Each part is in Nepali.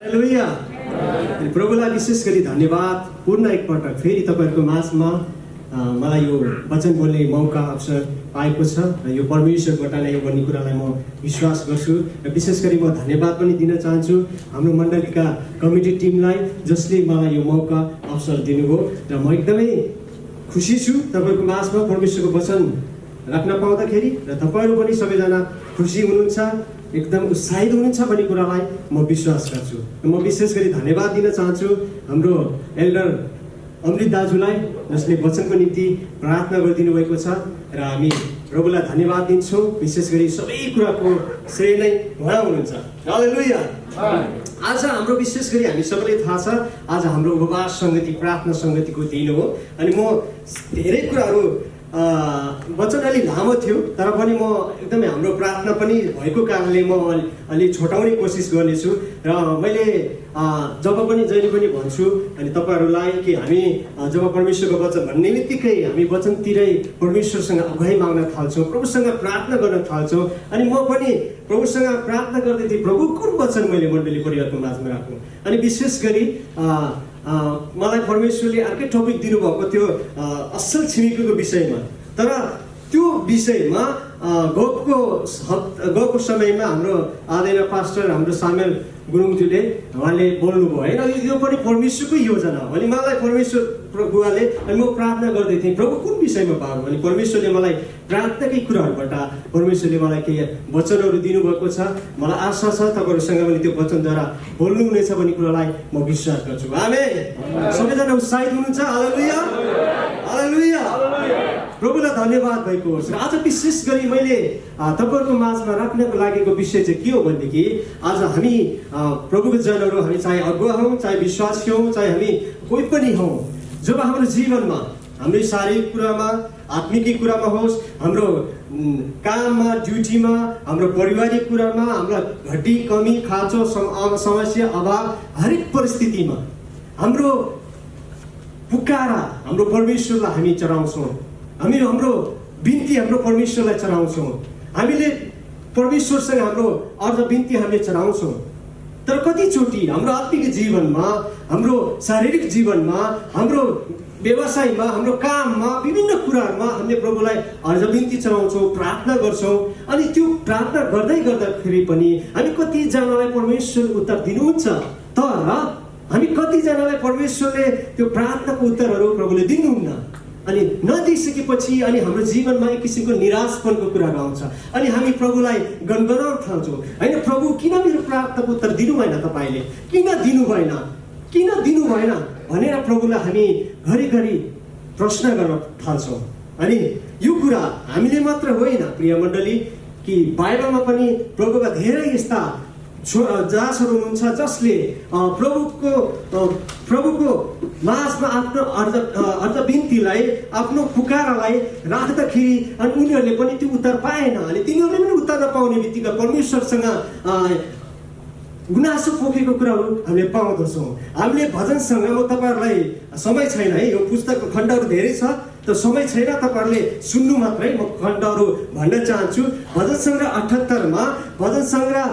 हालेलुया। प्रभुलाई विशेष गरी धन्यवाद। पूर्ण एकपटक फेरि तपाईँहरूको माझमा मलाई यो वचन बोल्ने मौका अवसर पाएको छ र यो परमेश्वरबाट नै यो भन्ने कुरालाई म विश्वास गर्छु र विशेष गरी म धन्यवाद पनि दिन चाहन्छु हाम्रो मण्डलीका कमिटी टिमलाई जसले मलाई यो मौका अवसर दिनुभयो र म एकदमै खुसी छु तपाईँहरूको माझमा परमेश्वरको वचन राख्न पाउँदाखेरि र तपाईँहरू पनि सबैजना खुसी हुनुहुन्छ, एकदम उत्साहित हुनुहुन्छ भन्ने कुरालाई म विश्वास गर्छु। म विशेष गरी धन्यवाद दिन चाहन्छु हाम्रो एल्डर अमृत दाजुलाई जसले वचनको निम्ति प्रार्थना गरिदिनु भएको छ र हामी प्रभुलाई धन्यवाद दिन्छौँ। विशेष गरी सबै कुराको श्रेय नै उहाँ हुनुहुन्छ। हालेलुया। आज हाम्रो विशेष गरी हामी सबैलाई थाहा छ आज हाम्रो उपवास सङ्गति प्रार्थना सङ्गतिको दिन हो अनि म धेरै कुराहरू वचन अलि लामो थियो तर पनि म एकदमै हाम्रो प्रार्थना पनि भएको कारणले म अलि छोटाउने कोसिस गर्नेछु र मैले जब पनि जहिले पनि भन्छु अनि तपाईँहरूलाई कि हामी जब परमेश्वरको वचन भन्ने बित्तिकै हामी वचनतिरै परमेश्वरसँग अगुवाई माग्न थाल्छौँ, प्रभुसँग प्रार्थना गर्न थाल्छौँ। अनि म पनि प्रभुसँग प्रार्थना गर्दै थिएँ, प्रभु कुन वचन मैले मण्डली परिवारको माझमा राख्नु। अनि विशेष गरी मलाई परमेश्वरले अर्कै टपिक दिनुभएको थियो असल छिमेकीको विषयमा। तर त्यो विषयमा गएको समयमा हाम्रो आदरणीय पास्टर हाम्रो सामेल गुरुङज्यूले उहाँले बोल्नुभयो होइन, यो पनि परमेश्वरको योजना हो। अनि मलाई परमेश्वर बुवाले अनि म प्रार्थना गर्दै थिएँ प्रभु कुन विषयमा पाऊँ। अनि परमेश्वरले मलाई प्रार्थनाकै कुराहरूबाट परमेश्वरले मलाई केही वचनहरू दिनुभएको छ। मलाई आशा छ तपाईँहरूसँग पनि त्यो वचनद्वारा बोल्नुहुनेछ भन्ने कुरालाई म विश्वास गर्छु। आमेन। सबैजना उत्साहित हुनुहुन्छ? हालेलुया हालेलुया। प्रभुलाई धन्यवाद भएको होस्। र आज विशेष गरी मैले तपाईँहरूको माझमा राख्नको लागेको विषय चाहिँ के हो भनेदेखि आज हामी प्रभुको जनहरू हामी चाहे अगुवा हौँ, चाहे विश्वासी हौँ, चाहे हामी कोही पनि हौँ, जब हाम्रो जीवनमा हाम्रो शारीरिक कुरामा आत्मिकी कुरामा होस्, हाम्रो काममा ड्युटीमा, हाम्रो पारिवारिक कुरामा, हाम्रो घटी कमी खाँचो समस्या अभाव हरेक परिस्थितिमा हाम्रो पुकारा हाम्रो परमेश्वरलाई हामी चढाउँछौँ। हामी हाम्रो बिन्ती हाम्रो परमेश्वरलाई चढाउँछौँ। हामीले परमेश्वरसँग हाम्रो अर्ध बिन्ती हामीले चढाउँछौँ। तर कतिचोटि हाम्रो आत्मिक जीवनमा, हाम्रो शारीरिक जीवनमा, हाम्रो व्यवसायमा, हाम्रो काममा, विभिन्न कुराहरूमा हामीले प्रभुलाई अर्ध बिन्ती चढाउँछौँ, प्रार्थना गर्छौँ। अनि त्यो प्रार्थना गर्दै गर्दाखेरि पनि हामी कतिजनालाई परमेश्वर उत्तर दिनुहुन्छ, तर हामी कतिजनालाई परमेश्वरले त्यो प्रार्थनाको उत्तरहरू प्रभुले दिनुहुन्न। अनि नदिइसकेपछि अनि हाम्रो जीवनमा एक किसिमको निराशपनको कुराहरू आउँछ अनि हामी प्रभुलाई गनगनाउन थाल्छौँ, होइन प्रभु किन मेरो प्रार्थनाको उत्तर दिनु भएन, तपाईँले किन दिनु भएन भनेर प्रभुलाई हामी घरिघरि प्रश्न गर्न थाल्छौँ। अनि यो कुरा हामीले मात्र होइन प्रिय मण्डली, कि बाइबलमा पनि प्रभुका धेरै यस्ता दासहरू हुनुहुन्छ जसले प्रभुको माझमा आफ्नो अर्ध बिन्तीलाई, आफ्नो पुकारालाई राख्दाखेरि अनि उनीहरूले पनि त्यो उत्तर पाएन। अनि तिनीहरूले पनि उत्तर नपाउने बित्तिकै परमेश्वरसँग गुनासो पोखेको कुराहरू हामीले पाउँदछौँ। हामीले भजनसँग, म तपाईँहरूलाई समय छैन है, यो पुस्तकको खण्डहरू धेरै छ त समय छैन तपाईँहरूले सुन्नु मात्रै, म खण्डहरू भन्न चाहन्छु। भजन सङ्ग्रह 78मा, भजन सङ्ग्रह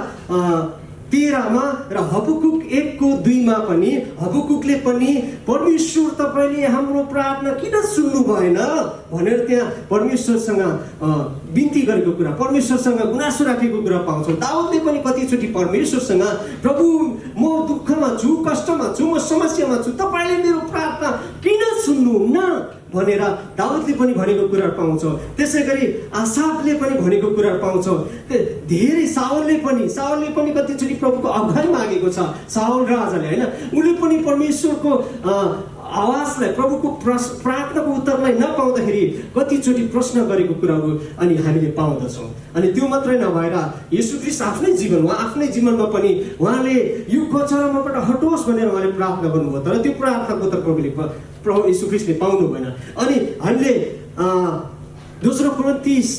13मा र हबकुक 1:2 पनि हबकुकले पनि परमेश्वर तपाईँले हाम्रो प्रार्थना किन सुन्नु भएन भनेर त्यहाँ परमेश्वरसँग बिन्ती गरेको कुरा, परमेश्वरसँग गुनासो राखेको कुरा पाउँछौँ। दाउदले पनि कतिचोटि परमेश्वरसँग प्रभु म दुःखमा छु, कष्टमा छु, म समस्यामा छु, तपाईँले मेरो प्रार्थना किन सुन्नुहुन्न भनेर दाउदले पनि भनेको कुरा पाउँछौँ। त्यसै गरी आसाफले पनि भनेको कुरा पाउँछौँ। धेरै साउलले पनि कतिचोटि प्रभुको अगुवाई मागेको छ। साउल राजाले होइन, उसले पनि परमेश्वरको आवाजलाई, प्रभुको प्रार्थनाको उत्तरलाई नपाउँदाखेरि कतिचोटि प्रश्न गरेको कुराहरू अनि हामीले पाउँदछौँ। अनि त्यो मात्रै नभएर येशू ख्रीष्ट आफ्नै जीवनमा पनि उहाँले यो कचरामाबाट हटोस् भनेर उहाँले प्रार्थना गर्नुभयो, तर त्यो प्रार्थनाको उत्तर प्रभु येशू ख्रीष्टले पाउनु भएन। अनि हामीले दोस्रो कोरिन्थिस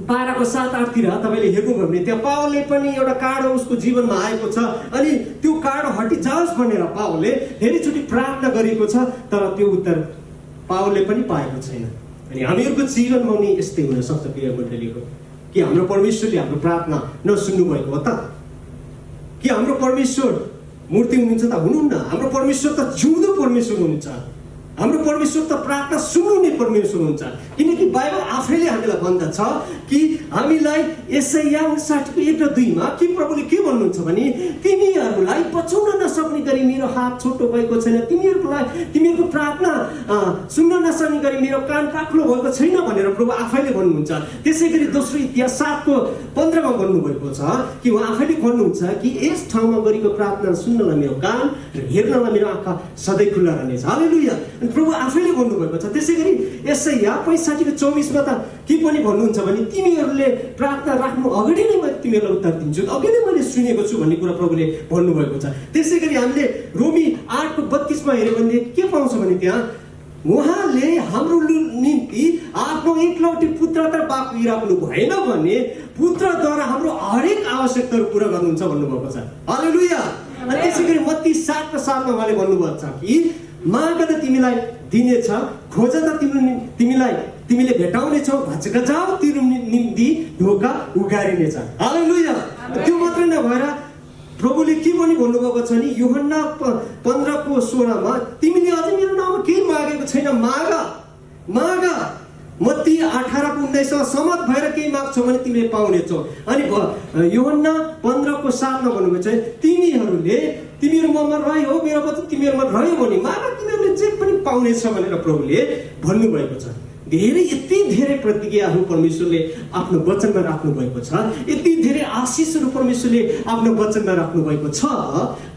12:7-8 तपाईँले हेर्नुभयो भने त्यहाँ पावलले पनि एउटा काँडो उसको जीवनमा आएको छ अनि त्यो काँडो हटिजाओस् भनेर पावलले धेरैचोटि प्रार्थना गरेको छ, तर त्यो उत्तर पावलले पनि पाएको छैन। अनि हामीहरूको जीवनमा पनि यस्तै हुन सक्छ प्रिय मण्डलीको, कि हाम्रो परमेश्वरले हाम्रो प्रार्थना नसुन्नु भएको हो त, कि हाम्रो परमेश्वर मूर्ति हुनुहुन्छ त हुनुहुन्न। हाम्रो परमेश्वर त जिउँदो परमेश्वर हुनुहुन्छ। हाम्रो परमेश्वर त प्रार्थना सुन्नुहुने परमेश्वर हुनुहुन्छ। किनकि बाइबल आफैले हामीलाई भन्दछ कि हामीलाई यशाया 59:1-2 मा के प्रभुले के भन्नुहुन्छ भने तिमीहरूलाई बचाउन नसक्ने गरी मेरो हात छोटो भएको छैन, तिमीहरूको प्रार्थना सुन्न नसक्ने गरी मेरो कान काक्लो भएको छैन भनेर प्रभु आफैले भन्नुहुन्छ। त्यसै गरी दोस्रो इतिहास 7:15 मा भन्नुभएको छ कि उहाँ आफैले भन्नुहुन्छ कि यस ठाउँमा गरेको प्रार्थना सुन्नलाई मेरो कान र हेर्नलाई मेरो आँखा सधैँ खुल्ला रहनेछ। हालेलुया। प्रभु आफैले भन्नुभएको छ। त्यसै गरी यशाया 65:24 मा त के पनि भन्नुहुन्छ भने तिमीहरूले प्रार्थना राख्नु अगाडि नै मैले तिमीहरूलाई उत्तर दिन्छु, अघि नै मैले सुनेको छु भन्ने कुरा प्रभुले भन्नुभएको छ। त्यसै गरी हामीले रोमी 8:32 मा हेर्यो भने के पाउँछ भने त्यहाँ उहाँले हाम्रो निम्ति आफ्नो एकलौटी पुत्र त बाँकिराख्नु भएन भने पुत्रद्वारा हाम्रो हरेक आवश्यकताहरू पुरा गर्नुहुन्छ भन्नुभएको छ। हालेलुया। अनि त्यसै गरी मत्ती 7:7 मा उहाँले भन्नुभएको छ कि माग त तिमीलाई दिनेछ, खोज त तिमीले भेटाउनेछौ, घचघचाउ तिम्रो निम्ति ढोका उघारिनेछ। हालेलुया। त्यो मात्रै नभएर प्रभुले के पनि भन्नुभएको छ नि यूहन्ना 15:16 मा तिमीले अझै मेरो नाममा केही मागेको छैन, माग। मत्ती 18:19 मा सहमत भएर केही माग्छौ भने तिमीले पाउनेछौ। अनि यूहन्ना 15:7 मा भन्नुभएको छ तिमीहरू ममा रह्यो, मेरो वचन तिमीहरूमा रह्यो भने माग, तिमीहरूले जे पनि पाउनेछ भनेर प्रभुले भन्नुभएको छ। यति धेरै प्रतिज्ञाहरू परमेश्वरले आफ्नो वचनमा राख्नु भएको छ, यति धेरै आशिषहरू परमेश्वरले आफ्नो वचनमा राख्नु भएको छ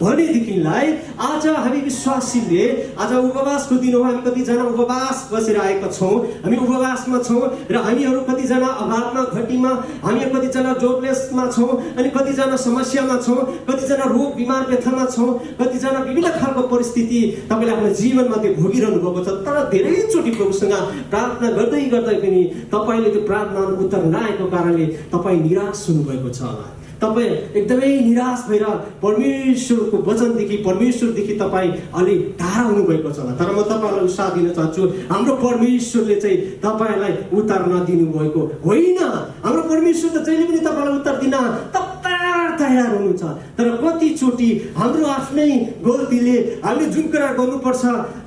भनेदेखिलाई आज हामी विश्वासीले आज उपवासको दिन हो। हामी कतिजना उपवास बसेर आएका छौँ, हामी उपवासमा छौँ र हामीहरू कतिजना अभावमा घटीमा, हामीहरू कतिजना जोबलेसमा छौँ, अनि कतिजना समस्यामा छौँ, कतिजना रोग बिमार व्यथामा छौँ, कतिजना विभिन्न खालको परिस्थिति तपाईँले आफ्नो जीवनमा त्यो भोगिरहनु भएको छ। तर धेरैचोटि प्रभुसँग प्रार्थना गर्दै पनि तपाईँले त्यो प्रार्थना उत्तर नआएको कारणले तपाईँ निराश हुनुभएको छ होला। तपाईँ एकदमै निराश भएर परमेश्वरको वचनदेखि परमेश्वरदेखि तपाईँ अलि टाढा हुनुभएको छ होला। तर म तपाईँलाई उत्साह दिन चाहन्छु, हाम्रो परमेश्वरले चाहिँ तपाईँलाई उत्तर नदिनु भएको होइन। हाम्रो परमेश्वर त जहिले पनि तपाईँलाई उत्तर दिन तयार हुनुहुन्छ। तर कतिचोटि हाम्रो आफ्नै गल्तीले हामीले जुन कुरा गर्नुपर्छ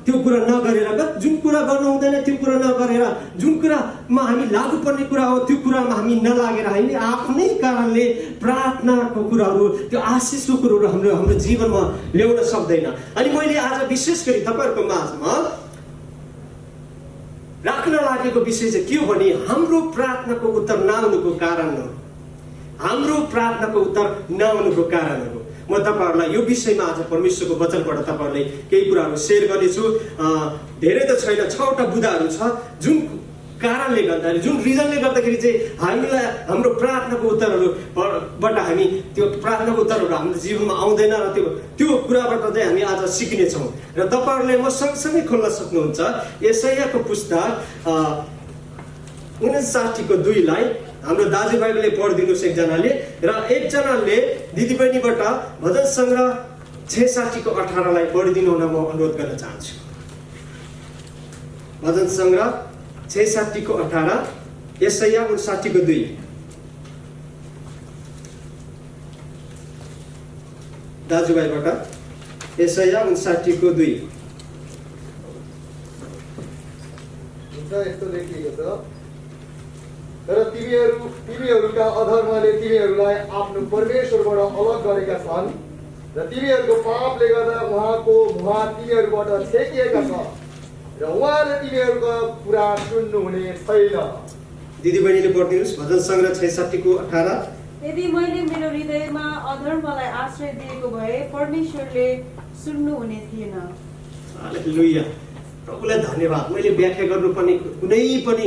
त्यो कुरा नगरेर, जुन कुरा गर्नु हुँदैन त्यो कुरा नगरेर, जुन कुरामा हामी लागु पर्ने कुरा हो त्यो कुरामा हामी नलागेर हामी आफ्नै कारणले प्रार्थनाको कुराहरू, त्यो आशिषको कुराहरू हाम्रो जीवनमा ल्याउन सक्दैन। अनि मैले आज विशेष गरी तपाईँहरूको माझमा राख्न लागेको विषय चाहिँ के हो भने हाम्रो प्रार्थनाको उत्तर नआउनुको कारणहरू, हाम्रो प्रार्थनाको उत्तर नआउनुको कारणहरू। म तपाईँहरूलाई यो विषयमा आज परमेश्वरको वचनबाट तपाईँहरूलाई केही कुराहरू सेयर गर्नेछु। धेरै त छैन, 6वटा बुँदाहरू छ जुन कारणले गर्दाखेरि, जुन रिजनले गर्दाखेरि चाहिँ हामीलाई हाम्रो प्रार्थनाको उत्तरहरूबाट हामी त्यो प्रार्थनाको उत्तरहरू हाम्रो जीवनमा आउँदैन र त्यो कुराबाट चाहिँ हामी आज सिक्नेछौँ। र तपाईँहरूले म सँगसँगै खोल्न सक्नुहुन्छ यशायाको पुस्तक 59:2 हाम्रो दाजुभाइले पढिदिनुहोस् एकजनाले, र एकजनाले दिदीबहिनीबाट भजन सङ्ग्रह 66:18 पढिदिनु हुन म अनुरोध गर्न चाहन्छु। भजन सङ्ग्रह 66:18, यशाया 59:2। दाजुभाइबाट यशाया 59:2। यस्तो लेखिएको छ, तर तिमीहरूका अधर्मले तिमीहरूलाई आफ्नो परमेश्वरबाट अलग गरेका छन् र तिमीहरूको पापले गर्दा उहाँको मुहार तिमीहरूबाट छेकिएका छ र उहाँले तिमीहरूको कुरा सुन्नुहुने छैन। दिदीबहिनीले पढिदिनुहोस् भजन सङ्ग्रह 66:18। यदि मैले मेरो हृदयमा अधर्मलाई आश्रय दिएको भए परमेश्वरले सुन्नुहुने थिएन। हालेलुया। प्रभुलाई धन्यवाद। मैले व्याख्या गर्नुपर्ने कुनै पनि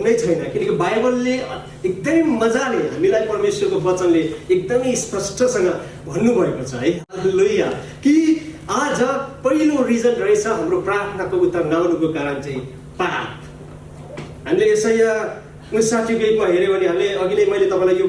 नै छैन, किनकि बाइबलले एकदमै मजाले हामीलाई परमेश्वरको वचनले एकदमै स्पष्टसँग भन्नुभएको छ है। हालेलुया। कि आज पहिलो रिजन रहेछ हाम्रो प्रार्थनाको उत्तर नआउनुको कारण चाहिँ पाप। हामीले यशाया 59:1 मा हेऱ्यो भने हामीले अघि नै मैले तपाईँलाई यो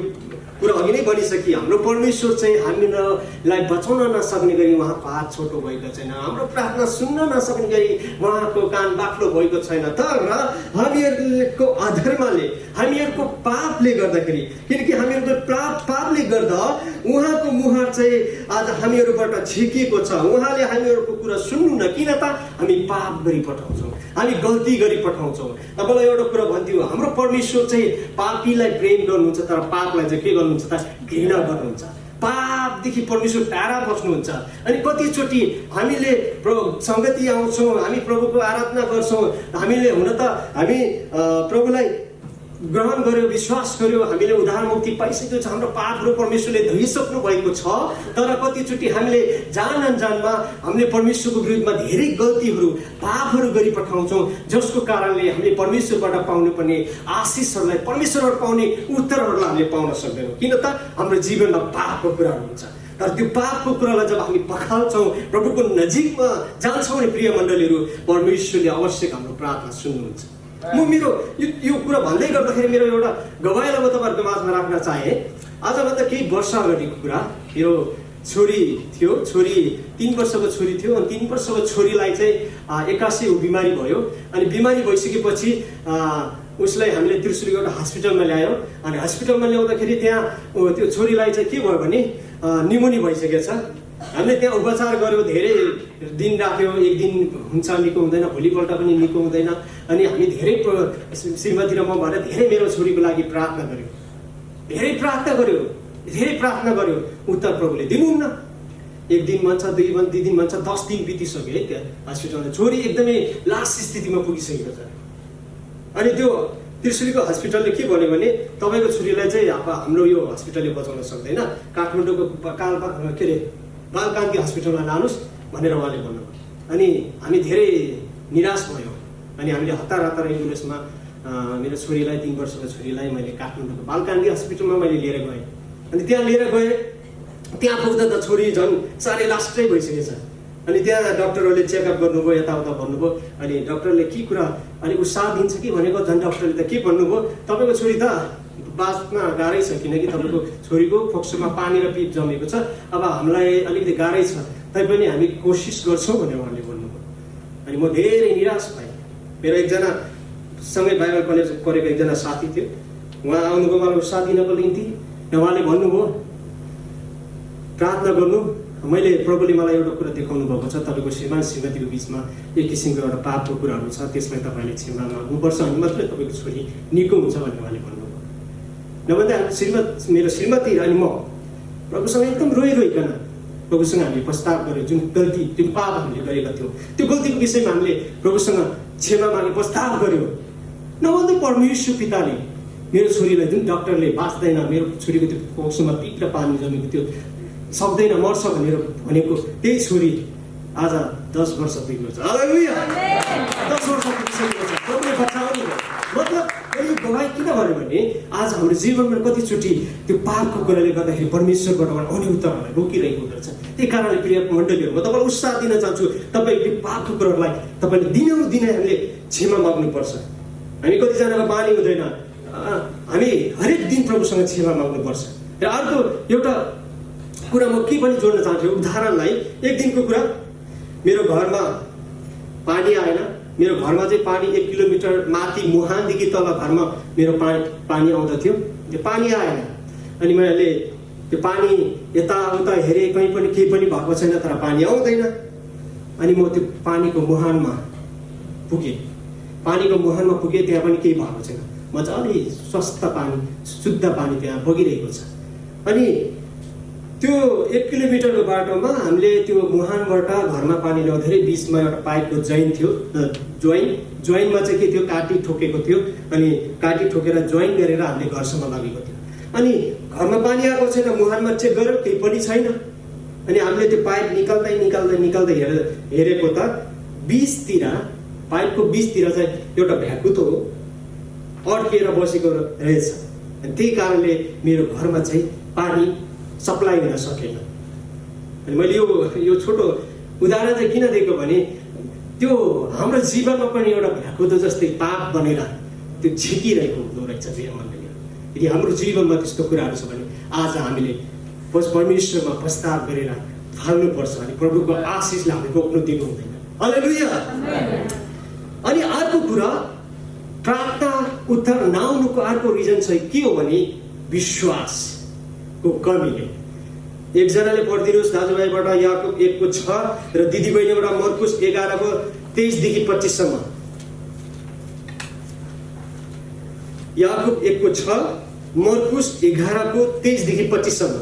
कुरा अघि नै भनिसके हाम्रो परमेश्वर चाहिँ हामीलाई बचाउन नसक्ने गरी उहाँको हात छोटो भएको छैन, हाम्रो प्रार्थना सुन्न नसक्ने गरी उहाँको कान बाक्लो भएको छैन। तर हामीहरूको अधर्मले, हामीहरूको पापले गर्दाखेरि, किनकि हामीहरूको पापले गर्दा उहाँको मुहार चाहिँ आज हामीहरूबाट झिकिएको छ। उहाँले हामीहरूको कुरा सुन्नुहुन्न, किन त हामी पाप गरी पठाउँछौँ, हामी गल्ती गरी पठाउँछौँ। तपाईँलाई एउटा कुरा भन्थ्यो, हाम्रो परमेश्वर चाहिँ पापीलाई प्रेम गर्नुहुन्छ तर पापलाई चाहिँ के गर्नुहुन्छ त घृणा गर्नुहुन्छ। पापदेखि परमेश्वर टाढा बस्नुहुन्छ। अनि कतिचोटि हामीले सङ्गति आउँछौँ, हामी प्रभुको आराधना गर्छौँ, हामीले हुन त हामी प्रभुलाई ग्रहण गर्यो, विश्वास गर्यो, हामीले उद्धार मुक्ति पाइसकेको छ, हाम्रो पापहरू परमेश्वरले धोइसक्नु भएको छ। तर कतिचोटि हामीले जान अनजानमा हामीले परमेश्वरको विरुद्धमा धेरै गल्तीहरू, पापहरू गरी पठाउँछौँ, जसको कारणले हामीले परमेश्वरबाट पाउनुपर्ने आशिषहरूलाई, परमेश्वरबाट पाउने उत्तरहरूलाई हामीले पाउन सक्दैनौँ। किन त हाम्रो जीवनमा पापको कुराहरू हुन्छ। तर त्यो पापको कुरालाई जब हामी पखाल्छौँ, प्रभुको नजिकमा जान्छौँ भने प्रिय मण्डलीहरू, परमेश्वरले अवश्य हाम्रो प्रार्थना सुन्नुहुन्छ। म मेरो यो कुरा भन्दै गर्दाखेरि मेरो एउटा गवाईलाई म तपाईँहरूको माझमा राख्न चाहेँ। आजभन्दा केही वर्ष अगाडिको कुरा, मेरो छोरी थियो, छोरी 3 वर्षको छोरी थियो। अनि 3 वर्षको छोरीलाई चाहिँ एक्कासी बिमारी भयो। अनि बिमारी भइसकेपछि उसलाई हामीले त्रिशुलीको एउटा हस्पिटलमा ल्यायो। अनि हस्पिटलमा ल्याउँदाखेरि त्यहाँ त्यो छोरीलाई चाहिँ के भयो भने निमोनी भइसकेछ। हामीले त्यहाँ उपचार गऱ्यो, धेरै दिन राख्यो, एक दिन हुन्छ निको हुँदैन, भोलिपल्ट पनि निको हुँदैन। अनि हामी धेरै श्रीमती र म भएर धेरै मेरो छोरीको लागि प्रार्थना गऱ्यौँ, धेरै प्रार्थना गऱ्यो, उत्तर प्रभुले दिनुहुन्न। 1 दिन भन्छ, 2 दिन भन्छ, 10 दिन बितिसक्यो है त्यहाँ हस्पिटलमा। छोरी एकदमै लास्ट स्थितिमा पुगिसकेको छ। अनि त्यो त्रिशुलीको हस्पिटलले के भन्यो भने तपाईँको छोरीलाई चाहिँ अब हाम्रो यो हस्पिटलले बचाउन सक्दैन, काठमाडौँको के अरे बालकान्ति हस्पिटलमा लानुहोस् भनेर उहाँले भन्नुभयो। अनि हामी धेरै निराश भयौँ। अनि हामीले हतार एम्बुलेन्समा मेरो छोरीलाई, 3 वर्षको छोरीलाई मैले काठमाडौँको बालकान्ति हस्पिटलमा मैले लिएर गएँ। अनि त्यहाँ लिएर गएँ, त्यहाँ पुग्दा त छोरी झन् साह्रै लास्टै भइसकेछ। अनि त्यहाँ डक्टरहरूले चेकअप गर्नुभयो, यताउता भन्नुभयो। अनि डक्टरले के कुरा, अनि ऊ साथ दिन्छ कि भनेको, झन् डक्टरले त के भन्नुभयो, तपाईँको छोरी त बाँच्न गाह्रै छ, किनकि तपाईँको छोरीको फोक्सोमा पानी र पिप जमेको छ, अब हामीलाई अलिकति गाह्रै छ, तैपनि हामी कोसिस गर्छौँ भनेर उहाँले भन्नुभयो। अनि म धेरै निराश भएँ। मेरो एकजना सँगै बाइबल कलेज पढेको एकजना साथी थियो, उहाँ आउनुभयो मलाई साथ दिनको निम्ति। र उहाँले भन्नुभयो प्रार्थना गर्नु, मैले प्रभुले मलाई एउटा कुरा देखाउनु भएको छ, तपाईँको श्रीमान श्रीमतीको बिचमा एक किसिमको एउटा पापको कुराहरू छ, त्यसलाई तपाईँले क्षमा माग्नुपर्छ, अनि मात्रै तपाईँको छोरी निको हुन्छ भनेर उहाँले भन्नुभयो। नभन्दा मेरो श्रीमती अनि म प्रभुसँग एकदम रोइकन प्रभुसँग हामीले प्रस्ताव गऱ्यौँ। जुन गल्ती, जुन पाप हामीले गरेका थियौँ, त्यो गल्तीको विषयमा हामीले प्रभुसँग क्षमा मागे प्रस्ताव गऱ्यौँ। नभन्दै परमेश्वर पिताले मेरो छोरीलाई, जुन डक्टरले बाँच्दैन, मेरो छोरीको त्यो फोक्सोमा पिप र पानी जमेको थियो, सक्दैन, मर्छ भनेर भनेको त्यही छोरी आज 10 वर्ष पुगेको छ। हालेलुया, 10 वर्ष पुगिसकेको छ। प्रभुले बचाउनु भयो। मतलब यो गवाई किन भन्यो भने आज हाम्रो जीवनमा कतिचोटि त्यो पापको कुराले गर्दाखेरि परमेश्वरबाट आउने उत्तरहरूलाई रोकिरहेको हुँदछ। त्यही कारणले प्रिय मण्डलीहरू, म तपाईँलाई उत्साह दिन चाहन्छु, तपाईँले पापको कुराहरूलाई तपाईँले दिनै हामीले क्षमा माग्नुपर्छ। हामी कतिजनाको बानी हुँदैन, हामी हरेक दिन प्रभुसँग क्षमा माग्नुपर्छ। र अर्को एउटा कुरा म के पनि जोड्न चाहन्छु, उदाहरणलाई। एक दिनको कुरा, मेरो घरमा पानी आएन। मेरो घरमा चाहिँ पानी 1 किलोमिटर माथि मुहानदेखि तल घरमा मेरो पानी आउँदथ्यो, त्यो पानी आएन। अनि मैले त्यो पानी यताउता हेरेँ, कहीँ पनि केही पनि भएको छैन, तर पानी आउँदैन। अनि म त्यो पानीको मुहानमा पुगेँ, त्यहाँ पनि केही भएको छैन, मजाले स्वस्थ पानी, शुद्ध पानी त्यहाँ बगिरहेको छ। अनि त्यो 1 किलोमिटरको बाटोमा हामीले त्यो मुहानबाट घरमा पानी ल्याउँदाखेरि बिचमा एउटा पाइपको जोइन थियो, जोइनमा चाहिँ के थियो, काटी ठोकेको थियो। अनि काटी ठोकेर जोइन गरेर हामीले घरसम्म लगेको थियो। अनि घरमा पानी आएको छैन, मुहानमा चेक गरेर केही पनि छैन। अनि हामीले त्यो पाइप निकाल्दै हेरेको त पाइपको बीचतिर चाहिँ एउटा भ्याकुतो अड्किएर बसेको रहेछ। अनि त्यही कारणले मेरो घरमा चाहिँ पानी सप्लाई हुन सकेन। अनि मैले यो छोटो उदाहरण चाहिँ किन दिएको भने त्यो हाम्रो जीवनमा पनि एउटा भ्याकुतो जस्तै पाप बनेर त्यो झिकिरहेको हुँदो रहेछ। यदि हाम्रो जीवनमा त्यस्तो कुराहरू छ भने आज हामीले परमेश्वरमा प्रस्ताव गरेर थाल्नुपर्छ अनि प्रभुको आशिषलाई हामीले रोक्नु दिनु हुँदैन। हालेलुया। अनि अर्को कुरा प्रार्थना उत्तर नआउनुको अर्को रिजन चाहिँ के हो भने विश्वासको कमीले। एकजनाले पढिदिनुहोस् दाजुभाइबाट याकुब 1:6 र दिदीबहिनीबाट मर्कुस 11:23-25सम्म। याकुब 1:6 मर्कुस 11:23-25सम्म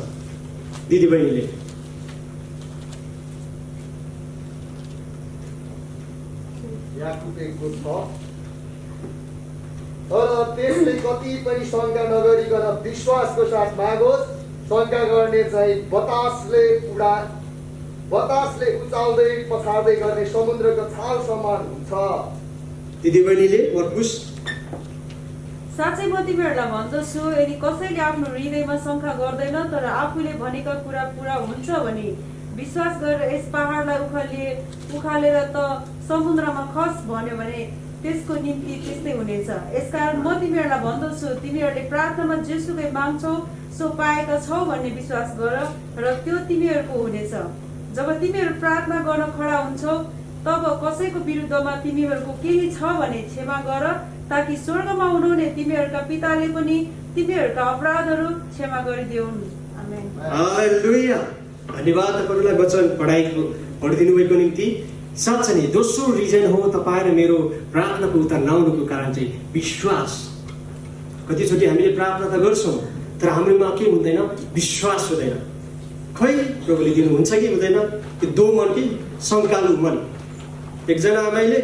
दिदीबहिनीले। याकुब 1:6 तर त्यसले कति पनि शङ्का नगरिकन विश्वासको साथ मागोस्, शङ्का गर्ने चाहिँ बतासले उचाल्दै पछार्दै गर्ने समुद्रको छाल समान हुन्छ। दिदीबहिनीले मर्कुस साँच्चै म तिमीहरूलाई भन्दछु, यदि कसैले आफ्नो हृदयमा शङ्का गर्दैन तर आफूले भनेका कुरा पुरा हुन्छ भने विश्वास गरेर यस पहाडलाई उखालेर त समुद्रमा खस भन्यो भने त्यसको निम्ति त्यस्तै हुनेछ। यसकारण म तिमीहरूलाई भन्दछु, तिमीहरूले प्रार्थनामा जेसुकै माग्छौ सो पाएका छौ भन्ने विश्वास गर र त्यो तिमीहरूको हुनेछ। जब तिमीहरू प्रार्थना गर्न खडा हुन्छौ तब कसैको विरुद्धमा तिमीहरूको केही छ भने क्षमा गर, ताकि स्वर्गमा हुनुहुने तिमीहरूका पिताले पनि तिमीहरूका अपराधहरू क्षमा गरिदेऊन्। आमेन। हालेलुया। धन्यवाद तपाईँहरूलाई वचन पढिदिनु भएको निम्ति। साँच्चै नै दोस्रो रिजन हो तपाईँ र मेरो प्रार्थनाको उत्तर नआउनुको कारण चाहिँ विश्वास। कतिचोटि हामीले प्रार्थना त गर्छौँ तर हाम्रोमा के हुँदैन, विश्वास हुँदैन। खै प्रभुले दिनुहुन्छ कि हुँदैन, त्यो दो मन कि शङ्कालु मन। एकजना आमाले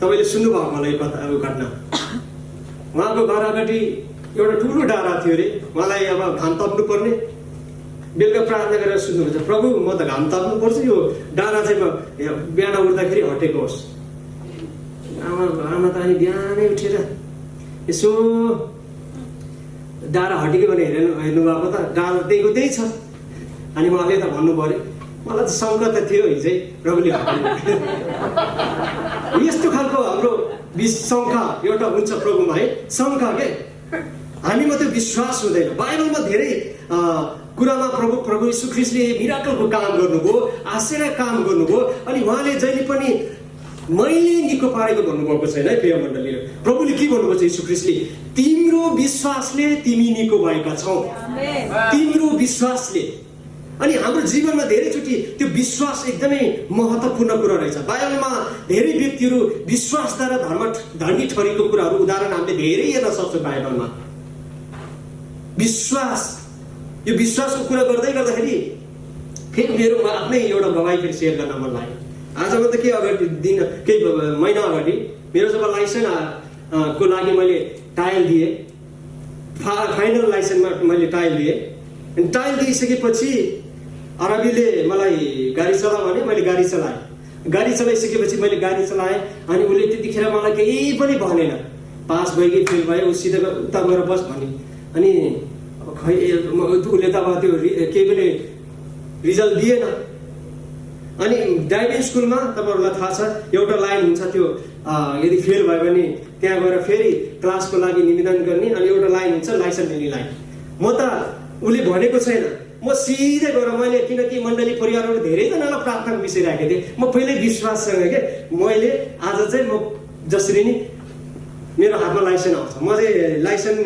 तपाईँले सुन्नुभयो मलाई घटना, उहाँको घर अगाडि एउटा ठुलो डाँडा थियो अरे, उहाँलाई अब घाम ताप्नु पर्ने। बेलुका प्रार्थना गरेर सुन्नुहुन्छ, प्रभु म त घाम ताप्नु पर्छ, यो डाँडा चाहिँ बिहान उठ्दाखेरि हटेको होस्। आमा त अनि बिहानै उठेर यसो डाँडा हटेको भने हेर्नु भएको त डाँडा त्यहीँको त्यही छ। अनि उहाँले त भन्नु पऱ्यो, मलाई त शङ्का त थियो हिजै प्रभुले यस्तो खालको हाम्रो शङ्का एउटा हुन्छ प्रभुमा है, शङ्का के हामीमा त्यो विश्वास हुँदैन। बाइबलमा धेरै कुरामा प्रभु यीशु ख्रीष्टले मिराकलको काम गर्नुभयो, आश्चर्य काम गर्नुभयो। अनि उहाँले जहिले पनि मैले निको पारेको भन्नुभएको छैन है प्रिय मण्डली। प्रभुले के भन्नुभएको छ यीशु ख्रीष्टले, तिम्रो विश्वासले तिमी निको भएका छौ, तिम्रो विश्वासले। अनि हाम्रो जीवनमा धेरैचोटि त्यो विश्वास एकदमै महत्त्वपूर्ण कुरा रहेछ। बाइबलमा धेरै व्यक्तिहरू विश्वासद्वारा धर्मी ठहरेको कुराहरू उदाहरण हामीले धेरै हेर्न सक्छौँ बाइबलमा। विश्वास, यो विश्वासको कुरा गर्दै गर्दाखेरि फेरि मेरो आफ्नै एउटा गवाई फेरि सेयर गर्न मन लाग्यो। आजमा त केही महिना अगाडि मेरो जब लाइसेन्स को लागि मैले ट्रायल दिएँ, फाइनल लाइसेन्समा मैले ट्रायल दिएँ। अनि ट्रायल दिइसकेपछि अरबीले मलाई गाडी चला भने मैले गाडी चलाएँ। गाडी चलाइसकेपछि मैले गाडी चलाएँ अनि उसले त्यतिखेर मलाई केही पनि भनेन, पास भयो कि फेल भयो, उसित उता गएर बस भने। अनि अब खै उसले त अब त्यो केही पनि रिजल्ट दिएन। अनि ड्राइभिङ स्कुलमा तपाईँहरूलाई थाहा छ एउटा लाइन हुन्छ, त्यो यदि फेल भयो भने त्यहाँ गएर फेरि क्लासको लागि निवेदन गर्ने, अनि एउटा लाइन हुन्छ लाइसेन्स लिने लाइन। म त उसले भनेको छैन, म सिधै गएर मैले, किनकि मण्डली परिवारहरू धेरैजनालाई प्रार्थनाको विषय राखेको थिएँ। म पहिल्यै विश्वाससँग के मैले आज चाहिँ म जसरी नि मेरो हातमा लाइसेन्स आउँछ, म चाहिँ लाइसेन्स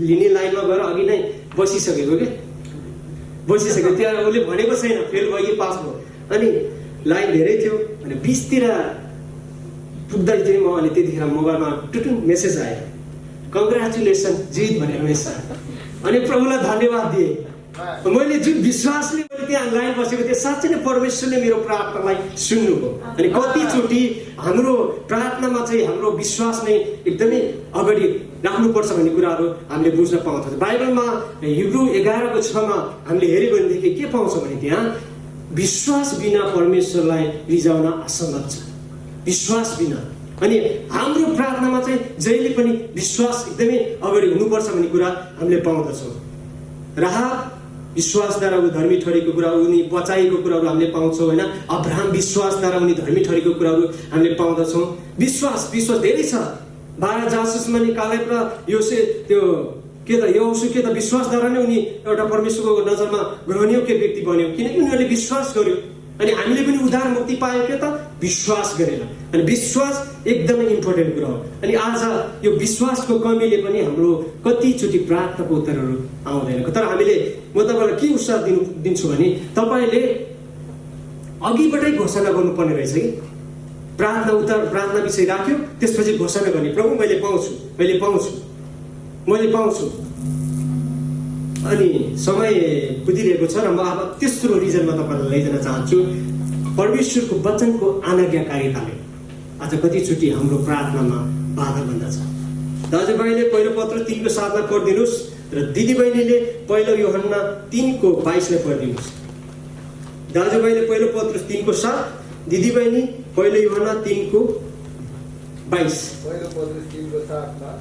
लिने लाइनमा गएर अघि नै बसिसकेको के बसिसकेको। त्यहाँ उसले भनेको छैन फेल भयो कि पास भयो। अनि लाइन धेरै थियो। अनि 20तिर पुग्दै थिएँ म। अनि त्यतिखेर मोबाइलमा टुटुङ मेसेज आयो, कङ्ग्रेचुलेसन जित भनेर मेसेज आयो। अनि प्रभुलाई धन्यवाद दिएँ। मैले जुन विश्वासले मैले त्यहाँ लाइन बसेको थिएँ, साँच्चै नै परमेश्वरले मेरो प्रार्थनालाई सुन्नुभयो। अनि कतिचोटि हाम्रो प्रार्थनामा चाहिँ हाम्रो विश्वास नै एकदमै अगाडि राख्नुपर्छ भन्ने कुराहरू हामीले बुझ्न पाउँछौँ। बाइबलमा हिब्रू 11:6 हामीले हेऱ्यो भनेदेखि के पाउँछ भने त्यहाँ विश्वास बिना परमेश्वरलाई रिझाउन असम्भव छ, विश्वास बिना। अनि हाम्रो प्रार्थनामा चाहिँ जहिले पनि विश्वास एकदमै अगाडि हुनुपर्छ भन्ने कुरा हामीले पाउँदछौँ। राहाब विश्वासद्वारा ऊ धर्मी ठहरेको कुरा, उनी बचाएको कुराहरू हामीले पाउँछौँ होइन। अब्राहम विश्वासद्वारा उनी धर्मी ठहरेको कुराहरू हामीले पाउँदछौँ। विश्वास धेरै छ। 12 जासुसमा नि कालेब र योसे त्यो के त यहोशु के त विश्वासद्वारा नै उनी एउटा परमेश्वरको नजरमा ग्रहणीय के व्यक्ति बन्यो, किनकि उनीहरूले विश्वास गर्यो। अनि हामीले पनि उद्धार मुक्ति पायो के त विश्वास गरेर। अनि विश्वास एकदमै इम्पोर्टेन्ट कुरा हो। अनि आज यो विश्वासको कमीले पनि हाम्रो कतिचोटि प्रार्थनाको उत्तरहरू आउँदैन। तर हामीले म तपाईँलाई के उत्साह दिन्छु भने तपाईँले अघिबाटै घोषणा गर्नुपर्ने रहेछ कि प्रार्थना विषय राख्यो, त्यसपछि घोषणा गर्ने, प्रभु मैले पाउँछु। अनि समय कुदिरहेको छ र म अब तेस्रो रिजनमा तपाईँलाई लैजान चाहन्छु। परमेश्वरको वचनको अनाज्ञाकारिताले आज कतिचोटि हाम्रो प्रार्थनामा बाधा बन्दछ। दाजुभाइले पहिलो पत्र 3:7 पढिदिनुहोस् र दिदीबहिनीले पहिलो यूहन्ना 3:22 पढिदिनुहोस्। दाजुभाइले पहिलो पत्र 3:7, दिदीबहिनी पहिलो यूहन्ना 3:22। पहिलो पत्र 3:7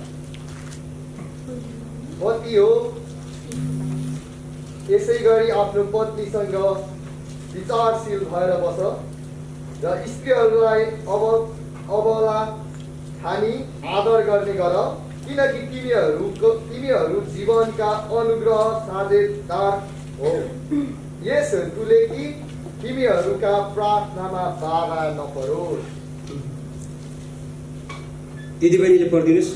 पति हो यसै गरी आफ्नो पत्नीसँग विचारशील भएर बस र स्त्रीहरूलाई अबला ठानी आदर गर्ने गर, किनकि तिमीहरू जीवनका अनुग्रह साझेदार हो। यस हेतुले कि तिमीहरूका प्रार्थनामा बाधा नपरोस्। दिदीबहिनीले पढिदिनुहोस्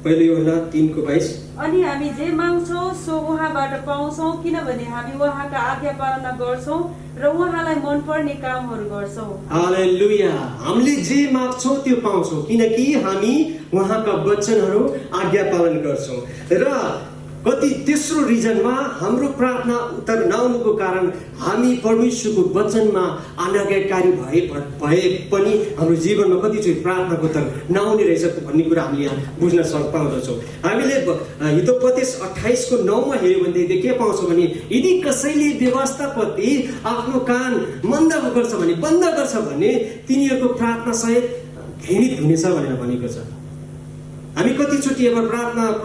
पहिलो यूहन्ना 3:22। अनि हामी जे माग्छौँ सो उहाँबाट पाउँछौँ, किनभने हामी उहाँका आज्ञा पालना गर्छौँ र उहाँलाई मनपर्ने कामहरू गर्छौँ। हालेलुया। हामीले जे माग्छौँ त्यो पाउँछौँ, किनकि हामी उहाँका वचनहरू आज्ञा पालन गर्छौँ। र कति तेस्रो रिजनमा हाम्रो प्रार्थना उत्तर नआउनुको कारण हामी परमेश्वरको वचनमा अनाज्ञाकारी भए पनि हाम्रो जीवनमा कतिचोटि प्रार्थनाको उत्तर नआउने रहेछ भन्ने कुरा हामीले यहाँ बुझ्न पाउँदछौँ। हामीले हितोपदेश 28:9 हेऱ्यो भनेदेखि के पाउँछौँ भने यदि कसैले व्यवस्थाप्रति आफ्नो कान बन्द गर्छ भने तिनीहरूको प्रार्थना सहित घृणित हुनेछ भनेर भनेको छ। हामी कतिचोटि अब प्रार्थनाबाट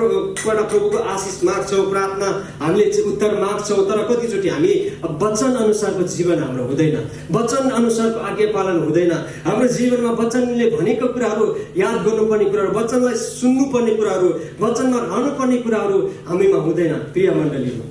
प्रभुको आशिष माग्छौँ, प्रार्थना हामीले उत्तर माग्छौँ, तर कतिचोटि हामी वचन अनुसारको जीवन हाम्रो हुँदैन, वचन अनुसारको आज्ञा पालन हुँदैन। हाम्रो जीवनमा वचनले भनेको कुराहरू याद गर्नुपर्ने कुराहरू, वचनलाई सुन्नुपर्ने कुराहरू, वचनमा रहनुपर्ने कुराहरू हामीमा हुँदैन। प्रिय मण्डलीहरू,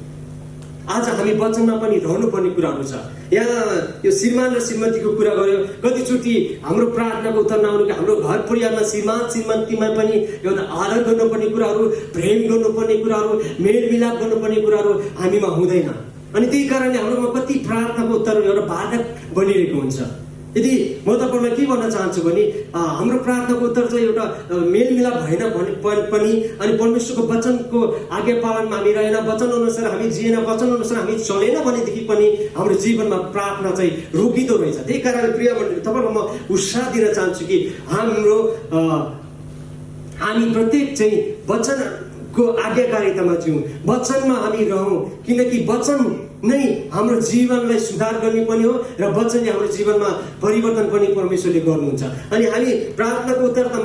आज हामी वचनमा पनि रहनुपर्ने कुराहरू छ। यहाँ यो श्रीमान र श्रीमतीको कुरा गर्यो, कतिचोटि हाम्रो प्रार्थनाको उत्तर नआउनुको हाम्रो घर परिवारमा श्रीमान श्रीमतीमा पनि एउटा आदर गर्नुपर्ने कुराहरू, प्रेम गर्नुपर्ने कुराहरू, मेलमिलाप गर्नुपर्ने कुराहरू हामीमा हुँदैन। अनि त्यही कारणले हाम्रोमा कति प्रार्थनाको उत्तर एउटा बाधक बनिरहेको हुन्छ। यदि म तपाईँलाई के भन्न चाहन्छु भने हाम्रो प्रार्थनाको उत्तर चाहिँ एउटा मेलमिलाप भएन पनि, अनि परमेश्वरको वचनको आज्ञा पालनमा हामी रहेन, वचन अनुसार हामी जिएन, वचन अनुसार हामी चलेन भनेदेखि पनि हाम्रो जीवनमा प्रार्थना चाहिँ रोकिँदो रहेछ। त्यही कारणले प्रिय मण्डली, तपाईँलाई म उत्साह दिन चाहन्छु कि हामी प्रत्येक चाहिँ वचनको आज्ञाकारितामा जिउँ, वचनमा हामी रहौँ, किनकि वचन नै हाम्रो जीवनलाई सुधार गर्ने पनि हो र वचनले हाम्रो जीवनमा परिवर्तन पनि परमेश्वरले गर्नुहुन्छ। अनि हामी प्रार्थनाको उत्तर त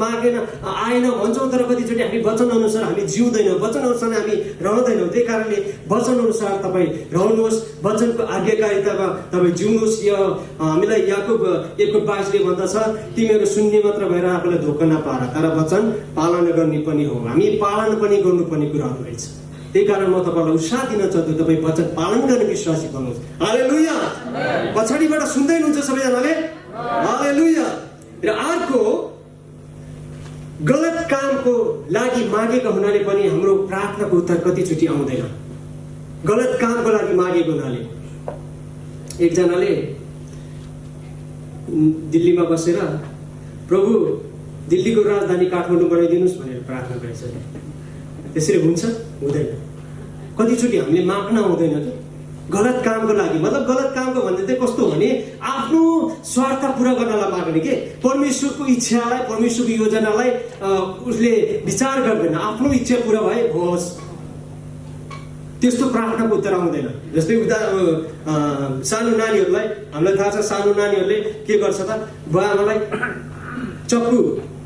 आएन भन्छौँ, तर कतिचोटि हामी वचन अनुसार हामी जिउँदैनौँ, वचन अनुसार हामी रहँदैनौँ। त्यही कारणले वचन अनुसार तपाईँ रहनुहोस्, वचनको आज्ञाकारितामा तपाईँ जिउनुहोस्। यो हामीलाई याकुब 1:22ले भन्दछ, तिमीहरू सुन्ने मात्र भएर आफूलाई धोका नपाएर तर वचन पालना गर्ने पनि हो। हामी पालन पनि गर्नुपर्ने कुराहरू रहेछ। त्यही कारण म तपाईँलाई उत्साह दिन चाहन्छु, तपाईँ वचन पालन गर्ने विश्वासी बन्नुहोस्। हालेलुया। पछाडिबाट सुन्दै हुनुहुन्छ सबैजनाले? हालेलुया। र अर्को, गलत कामको लागि मागेको हुनाले पनि हाम्रो प्रार्थनाको उत्तर कतिचोटि आउँदैन। गलत कामको लागि मागेको हुनाले एकजनाले दिल्लीमा बसेर प्रभु दिल्लीको राजधानी काठमाडौँ बनाइदिनुहोस् भनेर प्रार्थना गरेछ। त्यसरी हुन्छ? हुँदैन। कतिचोटि हामीले माग्न आउँदैन कि गलत कामको लागि, मतलब गलत कामको भन्ने चाहिँ कस्तो भने आफ्नो स्वार्थ पुरा गर्नलाई माग्ने के परमेश्वरको इच्छालाई, परमेश्वरको योजनालाई उसले विचार गर्दैन। आफ्नो इच्छा पुरा भए होस्, त्यस्तो प्रार्थनाको उत्तर आउँदैन। जस्तै सानो नानीहरूलाई हामीलाई थाहा छ, सानो नानीहरूले के गर्छ त, बुवा आमालाई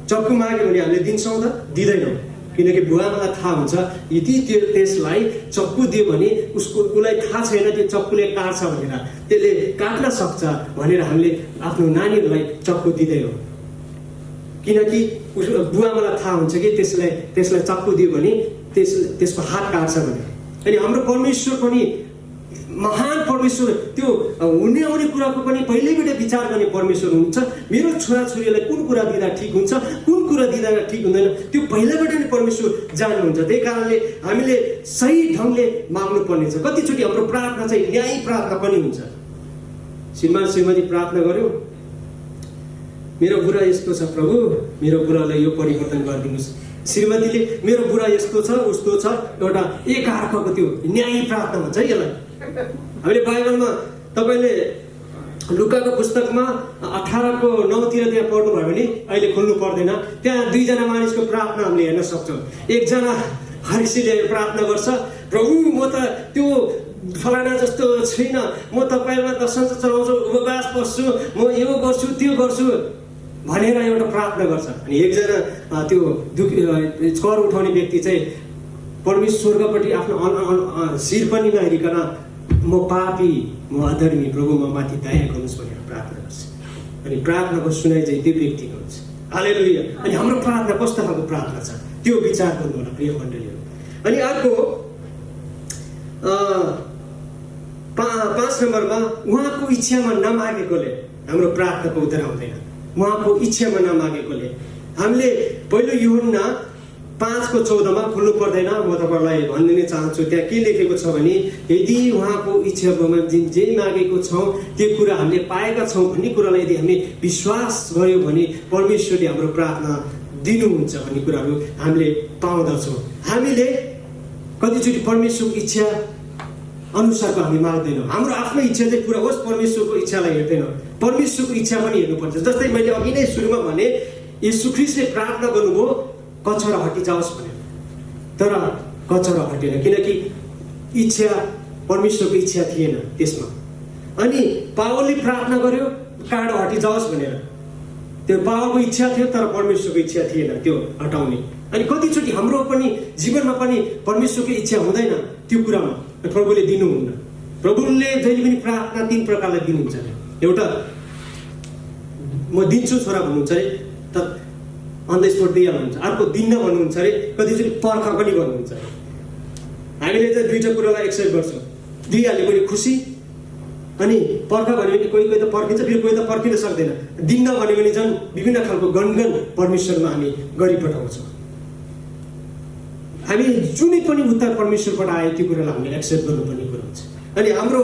चक्कु माग्यो भने हामीले दिन्छौँ त? दिँदैनौँ। किनकि बुवाआमालाई थाहा हुन्छ यदि त्यसलाई चक्कु दियो भने उसलाई थाहा छैन त्यो चक्कुले काट्छ भनेर, त्यसले काट्न सक्छ भनेर हामीले आफ्नो नानीहरूलाई चक्कु दिँदैनौँ। किनकि बुवामालाई थाहा हुन्छ कि त्यसलाई चक्कु दियो भने त्यसको हात काट्छ भनेर। अनि हाम्रो परमेश्वर पनि महान परमेश्वर, त्यो हुने आउने कुराको पनि पहिल्यैबाट विचार गर्ने परमेश्वर हुनुहुन्छ। मेरो छोराछोरीलाई कुन कुरा दिँदा ठिक हुन्छ, कुन कुरा दिँदा ठिक हुँदैन, त्यो पहिलाबाट नै परमेश्वर जान्नुहुन्छ। त्यही कारणले हामीले सही ढङ्गले माग्नु पर्नेछ। कतिचोटि हाम्रो प्रार्थना चाहिँ न्यायी प्रार्थना पनि हुन्छ। श्रीमान श्रीमती प्रार्थना गर्यो, मेरो बुढा यस्तो छ प्रभु, मेरो बुढालाई यो परिवर्तन गरिदिनुहोस्। श्रीमतीले मेरो बुढा यस्तो छ उस्तो छ, एउटा एक अर्काको त्यो न्यायी प्रार्थना भन्छ है यसलाई। हामीले बाइबलमा तपाईँले लुकाको पुस्तकमा 18:9 त्यहाँ पढ्नुभयो भने, अहिले खोल्नु पर्दैन, त्यहाँ 2 जना मानिसको प्रार्थना हामीले हेर्न सक्छौँ। एकजना फरिसीले प्रार्थना गर्छ, प्रभु म त त्यो फलाना जस्तो छैन, म तपाईँमा दर्शन चलाउँछु, उपवास बस्छु, म यो गर्छु त्यो गर्छु भनेर एउटा प्रार्थना गर्छ। अनि एकजना त्यो कर उठाउने व्यक्ति चाहिँ परमेश्वरपट्टि आफ्नो शिर पनि नहेरिकन म पापी, म अधर्मी, प्रभु म माथि दया गर्नुहोस् भनेर प्रार्थना गर्छ। अनि प्रार्थनाको सुनाइ चाहिँ त्यो व्यक्तिको हुन्छ। हालेलुया। अनि हाम्रो प्रार्थना कस्तो खालको प्रार्थना छ त्यो विचार गर्नु होला प्रिय मण्डलीहरू। अनि अर्को 5 नम्बरमा उहाँको इच्छामा नमागेकोले हाम्रो प्रार्थनाको उत्तर आउँदैन। उहाँको इच्छामा नमागेकोले हामीले पहिलो यूहन्ना 5:14 खोल्नु पर्दैन, म तपाईँलाई भनिदिन चाहन्छु। त्यहाँ के लेखेको छ भने, यदि उहाँको इच्छामा जे मागेको छौँ त्यो कुरा हामीले पाएका छौँ भन्ने कुरालाई यदि हामीले विश्वास गर्यो भने परमेश्वरले हाम्रो प्रार्थना दिनुहुन्छ भन्ने कुराहरू हामीले पाउँदछौँ। हामीले कतिचोटि परमेश्वरको इच्छा अनुसारको हामी माग्दैनौँ। हाम्रो आफ्नो इच्छा चाहिँ पुरा होस्, परमेश्वरको इच्छालाई हेर्दैनौँ। परमेश्वरको इच्छा पनि हेर्नुपर्छ। जस्तै मैले अघि नै सुरुमा भने, येशू ख्रीष्टले प्रार्थना गर्नुभयो कचरा हटिजाओस् भनेर, तर कचरा हटेन किनकि इच्छा परमेश्वरको इच्छा थिएन त्यसमा। अनि पावलले प्रार्थना गर्यो काँडो हटिजाओस् भनेर, त्यो पावलको इच्छा थियो तर परमेश्वरको इच्छा थिएन त्यो हटाउने। अनि कतिचोटि हाम्रो पनि जीवनमा पनि परमेश्वरको इच्छा हुँदैन त्यो कुरामा, प्रभुले दिनुहुन्न। प्रभुले जहिले पनि प्रार्थना 3 प्रकारले दिनुहुन्छ। एउटा म दिन्छु छोरा भन्नुहुन्छ अरे, त अन द स्पोट दिइहाल्नुहुन्छ। अर्को दिन्न भन्नुहुन्छ अरे, कतिचोटि पर्ख पनि गर्नुहुन्छ। हामीले चाहिँ 2टा कुरालाई एक्सेप्ट गर्छौँ। दिइहाल्यो भने खुसी, अनि पर्ख भन्यो भने कोही त पर्खिन्छ, फेरि कोही त पर्खिन सक्दैन। दिन्न भन्यो भने झन् विभिन्न खालको गणगण परमेश्वरमा हामी गरिपठाउँछौँ। हामी जुनै पनि उत्तर परमेश्वरबाट आयो त्यो कुरालाई हामीले एक्सेप्ट गर्नुपर्ने कुरा हुन्छ। अनि हाम्रो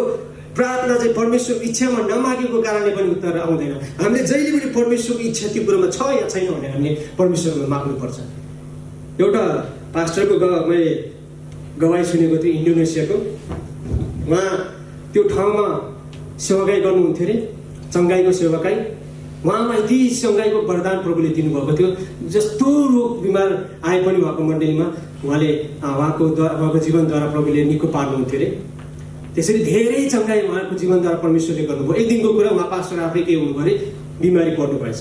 प्रार्थना चाहिँ परमेश्वरको इच्छामा नमागेको कारणले पनि उत्तर आउँदैन। हामीले जहिले पनि परमेश्वरको इच्छा त्यो कुरामा छ या छैन भनेर हामीले परमेश्वरमा माग्नुपर्छ। एउटा पास्टरको मैले गवाई सुनेको थियो इन्डोनेसियाको। उहाँ त्यो ठाउँमा सेवाकाई गर्नुहुन्थ्यो अरे, चङ्गाईको सेवाकाई। उहाँमा यति चङ्गाईको वरदान प्रभुले दिनुभएको थियो, जस्तो रोग बिमार आए पनि उहाँको मण्डलीमा उहाँको जीवनद्वारा प्रभुले निको पार्नुहुन्थ्यो अरे। त्यसरी धेरै चङ्गाई उहाँको जीवनद्वारा परमेश्वरले गर्नुभयो। एक दिनको कुरा उहाँ पास्टर आफै के हुनुभयो अरे, बिमारी पर्नु भएछ।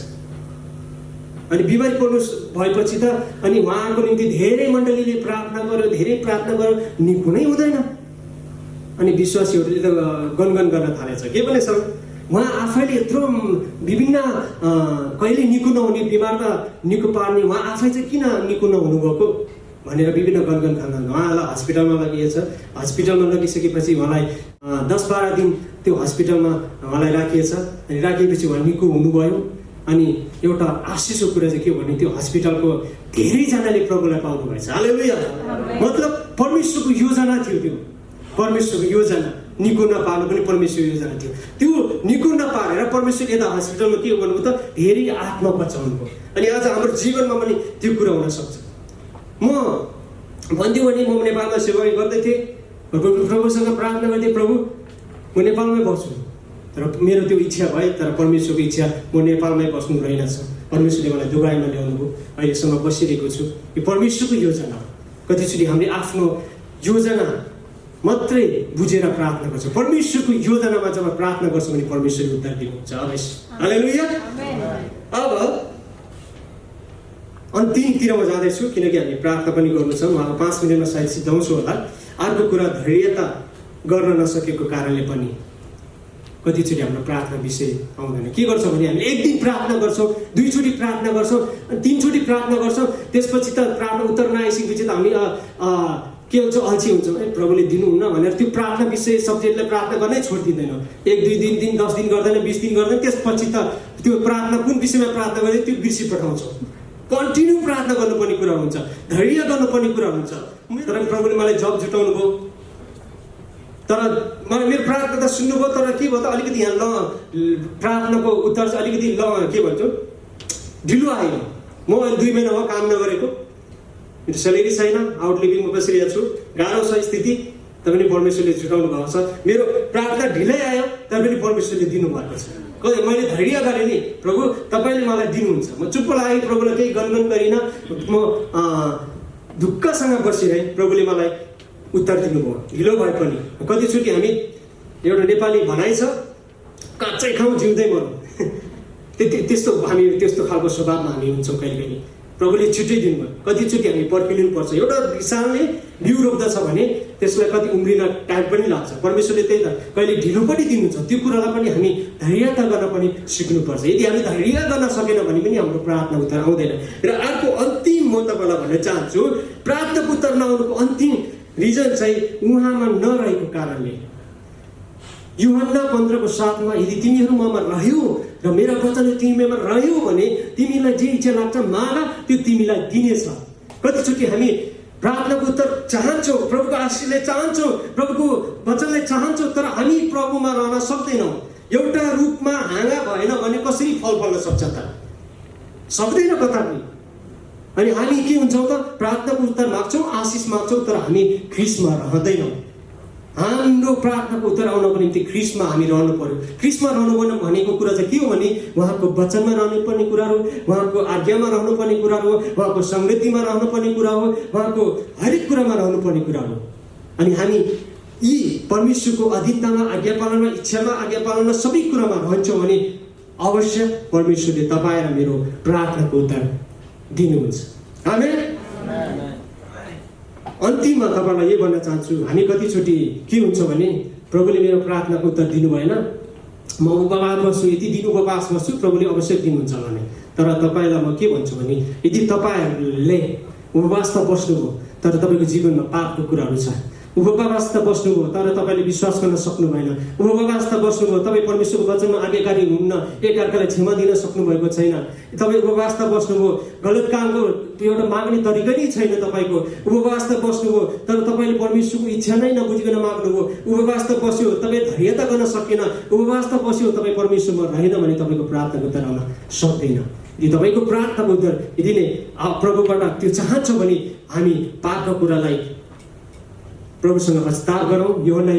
अनि बिमारी पर्नु भएपछि त अनि उहाँको निम्ति धेरै मण्डलीले प्रार्थना गर्यो, धेरै प्रार्थना गर्यो, निको नै हुँदैन। अनि विश्वासीहरूले त गनगन गर्न थालेछ। के भनेछ, उहाँ आफैले यत्रो विभिन्न कहिले निको नहुने बिमार त निको पार्ने, उहाँ आफै चाहिँ किन निको नहुनु भएको भनेर विभिन्न गनगन खान उहाँलाई हस्पिटलमा लगिएछ। हस्पिटलमा लगिसकेपछि उहाँलाई 10-12 दिन त्यो हस्पिटलमा उहाँलाई राखिएछ। अनि राखिएपछि उहाँ निको हुनुभयो। अनि एउटा आशिषको कुरा चाहिँ के भने, त्यो हस्पिटलको धेरैजनाले प्रभुलाई पाउनु भएछ। हालेलुया। मतलब परमेश्वरको योजना थियो त्यो, परमेश्वरको योजना। निको नपार्नु पनि परमेश्वरको योजना थियो। त्यो निको नपारेर परमेश्वर यता हस्पिटलमा के गर्नुभयो त, धेरै आत्मा बचाउनु भयो। अनि आज हाम्रो जीवनमा पनि त्यो कुरा हुन सक्छ। म भन्थ्यो भने म नेपालमा सेवा गर्दै थिएँ, प्रभुसँग प्रार्थना गर्थेँ, प्रभु म नेपालमै बस्छु, तर मेरो त्यो इच्छा भयो, तर परमेश्वरको इच्छा म नेपालमै बस्नु रहेनछ। परमेश्वरले मलाई दुबाईमा ल्याउनु भयो, अहिलेसम्म बसिरहेको छु। यो परमेश्वरको योजना हो। कतिचोटि हामीले आफ्नो योजना मात्रै बुझेर प्रार्थना गर्छौँ। परमेश्वरको योजनामा जब प्रार्थना गर्छौँ भने परमेश्वरले उत्तर दिनुहुन्छ। हालेलुया। अब अन्तिमतिर म जाँदैछु, किनकि हामी प्रार्थना पनि गर्नु छ। उहाँको 5 मिनटमा सायद सिद्धाउँछु होला। अर्को कुरा, धैर्यता गर्न नसकेको कारणले पनि कतिचोटि हाम्रो प्रार्थना विषय आउँदैन। के गर्छौँ भने हामी एक दिन प्रार्थना गर्छौँ, दुईचोटि प्रार्थना गर्छौँ, अनि तीनचोटि प्रार्थना गर्छौँ, त्यसपछि त प्रार्थना उत्तर नआइसकेपछि त हामी के हुन्छ, अल्छी हुन्छौँ। प्रभुले दिनुहुन्न भनेर त्यो प्रार्थना विषय सब्जेक्टलाई प्रार्थना गर्नै छोडिदिँदैन। 1-2 दिन 10 दिन गर्दैन, 20 दिन गर्दैन, त्यसपछि त त्यो प्रार्थना कुन विषयमा प्रार्थना गर्दै त्यो बिर्सी पठाउँछौँ। कन्टिन्यू प्रार्थना गर्नुपर्ने कुरा हुन्छ, धैर्य गर्नुपर्ने कुरा हुन्छ। तर प्रभुले मलाई जब जुटाउनु भयो, तर मलाई मेरो प्रार्थना त सुन्नुभयो, तर के भयो त अलिकति यहाँ प्रार्थनाको उत्तर चाहिँ अलिकति के भन्छ ढिलो आयो। म 2 महिना भयो काम नगरेको, मेरो सेलेरी छैन, आउट लिभिङमा बसिरहेको छु, गाह्रो छ स्थिति, तैपनि परमेश्वरले छुटाउनु भएको छ। मेरो प्रार्थना ढिलै आयो तैपनि परमेश्वरले दिनुभएको छ। कहिले मैले धैर्य गरेँ नि, प्रभु तपाईँले मलाई दिनुहुन्छ। म चुप्प लागेँ, प्रभुलाई केही गनगन गरिनँ, म ढुक्कसँग बसिरहेँ, प्रभुले मलाई उत्तर दिनुभयो ढिलो भए पनि। कतिचोटि हामी एउटा नेपाली भनाइ छ, काँचै खाउँ जिउँदै मरौँ। त्यस्तो हामी त्यस्तो खालको स्वभावमा हामी हुन्छौँ कहिले कहिले। प्रभुले छिट्टै दिनुभयो, कतिचोटि हामी पर्खिनु पर्छ। एउटा किसानले बिउ रोप्दछ भने त्यसलाई कति उम्रिन टाइम पनि लाग्छ। परमेश्वरले त्यही त कहिले ढिलो पनि दिनुहुन्छ, त्यो कुरालाई पनि हामी धैर्यता गर्न पनि सिक्नुपर्छ। यदि हामी धैर्य गर्न सकेन भने पनि हाम्रो प्रार्थना उत्तर आउँदैन। र अर्को अन्तिम म तपाईँलाई भन्न चाहन्छु, प्रार्थनाको उत्तर नआउनुको अन्तिम रिजन चाहिँ उहाँमा नरहेको कारणले। यूहन्ना 15:7 यदि तिमीहरू ममा रह्यौ र मेरा वचन तिमीमा रह्यौ भने तिमीलाई जे इच्छा लाग्छ माग, त्यो तिमीलाई दिनेछ। कतिचोटि हामी प्रार्थनाको उत्तर चाहन्छौँ, प्रभुको आशीषलाई चाहन्छौँ, प्रभुको वचनलाई चाहन्छौँ, तर हामी प्रभुमा रहन सक्दैनौँ। एउटा रूपमा हाँगा भएन भने कसरी फल फल्न सक्छ त? सक्दैन कतापि। अनि हामी के हुन्छौँ त? प्रार्थनाको उत्तर माग्छौँ, आशिष माग्छौँ, तर हामी ख्रिस्टमा रहँदैनौँ। हाम्रो प्रार्थनाको उत्तर आउनको निम्ति ख्रिस्टमा हामी रहनु पर्यो। ख्रिस्टमा रहनु भनेको कुरा चाहिँ के हो भने उहाँको वचनमा रहनुपर्ने कुरा हो, उहाँको आज्ञामा रहनुपर्ने कुरा हो, उहाँको संगतिमा रहनुपर्ने कुरा हो, उहाँको हरेक कुरामा रहनुपर्ने कुरा हो। अनि हामी यी परमेश्वरको अधीनतामा, आज्ञा पालनमा, इच्छामा, आज्ञा पालनमा, सबै कुरामा रहन्छौँ भने अवश्य परमेश्वरले तपाईँ र मेरो प्रार्थनाको उत्तर दिनुहुन्छ। आमेन। अन्तिममा तपाईँलाई यो भन्न चाहन्छु, हामी कतिचोटि के हुन्छ भने प्रभुले मेरो प्रार्थनाको उत्तर दिनु भएन, म उपवास बस्छु, यति दिन उपवास बस्छु, प्रभुले अवश्य दिनुहुन्छ भने। तर तपाईँलाई म के भन्छु भने यदि तपाईँहरूले उपवास त बस्नुभयो तर तपाईँको जीवनमा पापको कुराहरू छ, उपवास त बस्नुभयो तर तपाईँले विश्वास गर्न सक्नु भएन, उपवास त बस्नुभयो तपाईँ परमेश्वरको वचनमा आज्ञाकारी हुन्न, एकअर्कालाई क्षमा दिन सक्नुभएको छैन, तपाईँ उपवास त बस्नुभयो गलत कामको एउटा माग्ने तरिका नै छैन तपाईँको, उपवास त बस्नुभयो तर तपाईँले परमेश्वरको इच्छा नै नबुझिकन माग्नुभयो, उपवास त बस्यो तपाईँ धैर्यता गर्न सकेन, उपवास त बस्यो तपाईँ परमेश्वरमा रहेन भने तपाईँको प्रार्थनाको उत्तर आउन सक्दैन। यदि तपाईँको प्रार्थनाको उत्तर यदि नै प्रभुबाट त्यो चाहन्छ भने हामी पापका कुरालाई प्रभुसँग प्रस्ताव गरौँ। यूहन्ना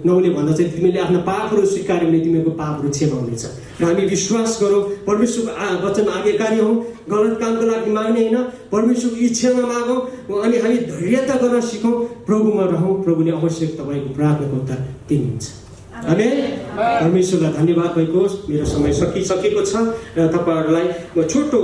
1:9 भन्दा चाहिँ तिमीले आफ्ना पापहरू स्वीकार्यो भने तिमीहरूको पापहरू क्षमा हुनेछ। र हामी विश्वास गरौँ, परमेश्वरको वचन आज्ञाकारी हौँ, गलत कामको लागि माग्ने होइन, परमेश्वरको इच्छामा मागौँ, अनि हामी धैर्यता गर्न सिकौँ, प्रभुमा रहौँ, प्रभुले अवश्य तपाईँको प्रार्थनाको उत्तर दिनुहुन्छ। आमेन। परमेश्वरलाई धन्यवाद भएको होस्। मेरो समय सकिसकेको छ र तपाईँहरूलाई म छोटो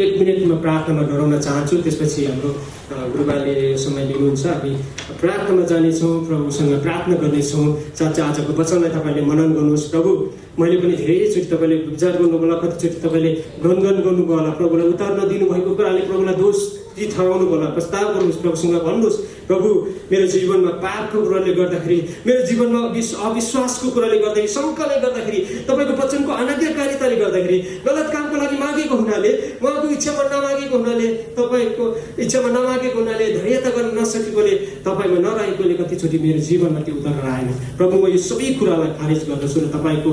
1 मिनटमा प्रार्थनामा डराउन चाहन्छु, त्यसपछि हाम्रो गुरुबाले समय लिनुहुन्छ। हामी प्रार्थनामा जानेछौँ, प्रभुसँग प्रार्थना गर्नेछौँ। साँच्चै आजको वचनलाई तपाईँले मनन गर्नुहोस्। प्रभु मैले पनि धेरैचोटि तपाईँले विचार गर्नुभयो होला, कतिचोटि तपाईँले गनगन गर्नुभयो होला, प्रभुलाई उतार नदिनु भएको कुराले प्रभुलाई दोष ठहराउनु होला, प्रस्ताव गर्नुहोस्, प्रभुसँग भन्नुहोस् प्रभु मेरो जीवनमा पापको कुराले गर्दाखेरि, मेरो जीवनमा अविश्वासको कुराले गर्दाखेरि, शङ्काले गर्दाखेरि, तपाईँको वचनको अनाज्ञाकारिताले गर्दाखेरि, गलत कामको लागि मागेको हुनाले, उहाँको इच्छामा नमागेको हुनाले, तपाईँको इच्छामा नमागेको हुनाले, धैर्यता गर्न नसकेकोले, तपाईँमा नरहेकोले कतिचोटि मेरो जीवनमा त्यो उतार आएन। प्रभु म यो सबै कुरालाई खारेज गर्दछु र तपाईँको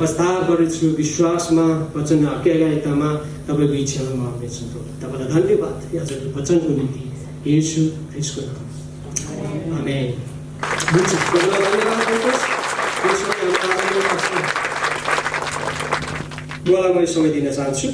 प्रस्ताव गर्छु, विश्वासमा, वचन आज्ञाकारितामा, तपाईँको इच्छामा म आउनेछु। तपाईँलाई धन्यवाद आजको वचनको निम्ति येशू ख्रिस्टको नाम। आमेन। हुन्छ, धन्यवाद गर्नुहोस्। मलाई म समय दिन चाहन्छु।